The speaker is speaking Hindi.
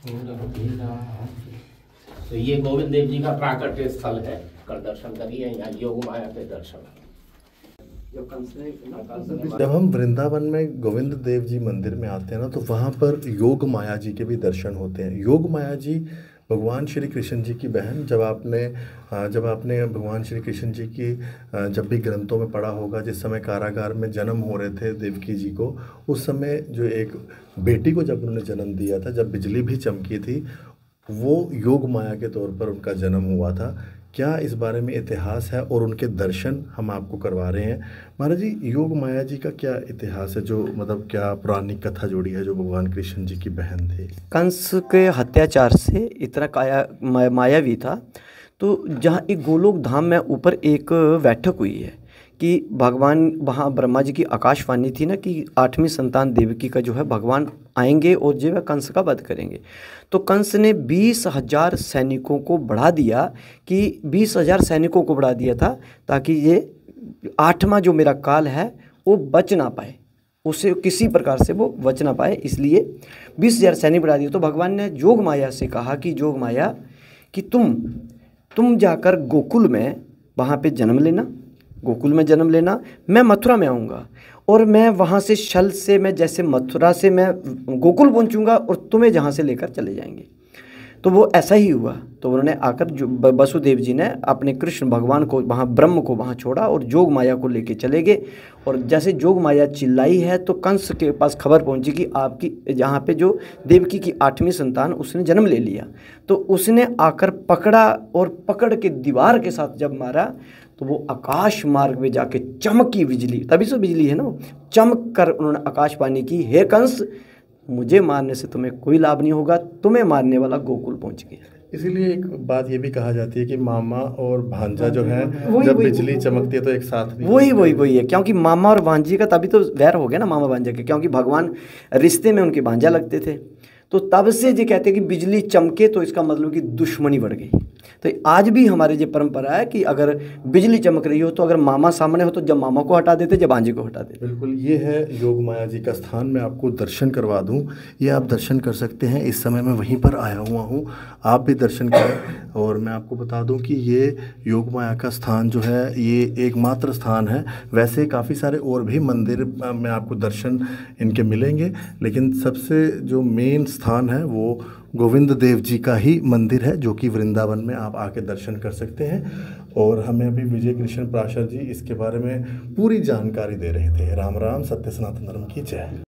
तो ये गोविंद देव जी का प्राकट्य स्थल है, कर दर्शन करिए। यहाँ योग माया के दर्शन। जब हम वृंदावन में गोविंद देव जी मंदिर में आते हैं ना, तो वहाँ पर योग माया जी के भी दर्शन होते हैं। योग माया जी भगवान श्री कृष्ण जी की बहन। जब आपने भगवान श्री कृष्ण जी की जब भी ग्रंथों में पढ़ा होगा, जिस समय कारागार में जन्म हो रहे थे देवकी जी को, उस समय जो एक बेटी को जब उन्होंने जन्म दिया था, जब बिजली भी चमकी थी, वो योग माया के तौर पर उनका जन्म हुआ था। क्या इस बारे में इतिहास है और उनके दर्शन हम आपको करवा रहे हैं। महाराज जी, योग माया जी का क्या इतिहास है, जो मतलब क्या पुरानी कथा जोड़ी है, जो भगवान कृष्ण जी की बहन थे। कंस के अत्याचार से इतना मायावी था, तो जहाँ एक गोलोक धाम में ऊपर एक बैठक हुई है कि भगवान, वहाँ ब्रह्मा जी की आकाशवाणी थी ना कि 8वीं संतान देवकी का जो है भगवान आएंगे और जो है कंस का वध करेंगे। तो कंस ने 20,000 सैनिकों को बढ़ा दिया, कि 20,000 सैनिकों को बढ़ा दिया था ताकि ये 8वां जो मेरा काल है वो बच ना पाए, उसे किसी प्रकार से वो बच ना पाए, इसलिए 20,000 सैनिक बढ़ा दिए। तो भगवान ने जोग माया से कहा कि जोग माया कि तुम जाकर गोकुल में वहाँ पे जन्म लेना, गोकुल में जन्म लेना, मैं मथुरा में आऊँगा और मैं वहाँ से छल से, मैं जैसे मथुरा से मैं गोकुल पहुँचूँगा और तुम्हें जहाँ से लेकर चले जाएंगे। तो वो ऐसा ही हुआ। तो उन्होंने आकर जो वसुदेव जी ने अपने कृष्ण भगवान को वहाँ, ब्रह्म को वहाँ छोड़ा और जोग माया को लेके चले गए। और जैसे जोग माया चिल्लाई है तो कंस के पास खबर पहुँची कि आपकी यहाँ पे जो देवकी की 8वीं संतान उसने जन्म ले लिया। तो उसने आकर पकड़ा और पकड़ के दीवार के साथ जब मारा तो वो आकाश मार्ग में जाके चमकी बिजली, तभी से बिजली है ना, चमक कर उन्होंने आकाशवाणी की, हे कंस, मुझे मारने से तुम्हें कोई लाभ नहीं होगा, तुम्हें मारने वाला गोकुल पहुंच गया। इसीलिए एक बात ये भी कहा जाती है कि मामा और भांजा जो है, जब बिजली चमकती है तो एक साथ भी वही है, क्योंकि मामा और भांजी का तभी तो वैर हो गया ना, मामा भांजा के, क्योंकि भगवान रिश्ते में उनके भांजा लगते थे। तो तब से जो कहते हैं कि बिजली चमके तो इसका मतलब कि दुश्मनी बढ़ गई। तो आज भी हमारे जो परंपरा है कि अगर बिजली चमक रही हो तो अगर मामा सामने हो तो जब मामा को हटा देते, जब भांजे को हटा देते। बिल्कुल, ये है योग माया जी का स्थान। मैं आपको दर्शन करवा दूं, ये आप दर्शन कर सकते हैं। इस समय मैं वहीं पर आया हुआ हूँ, आप भी दर्शन करें। और मैं आपको बता दूं कि ये योग माया का स्थान जो है, ये एकमात्र स्थान है। वैसे काफ़ी सारे और भी मंदिर में आपको दर्शन इनके मिलेंगे, लेकिन सबसे जो मेन स्थान है वो गोविंद देव जी का ही मंदिर है, जो कि वृंदावन में आप आके दर्शन कर सकते हैं। और हमें अभी विजय कृष्ण प्राशर जी इसके बारे में पूरी जानकारी दे रहे थे। राम राम, सत्य सनातन धर्म की जय।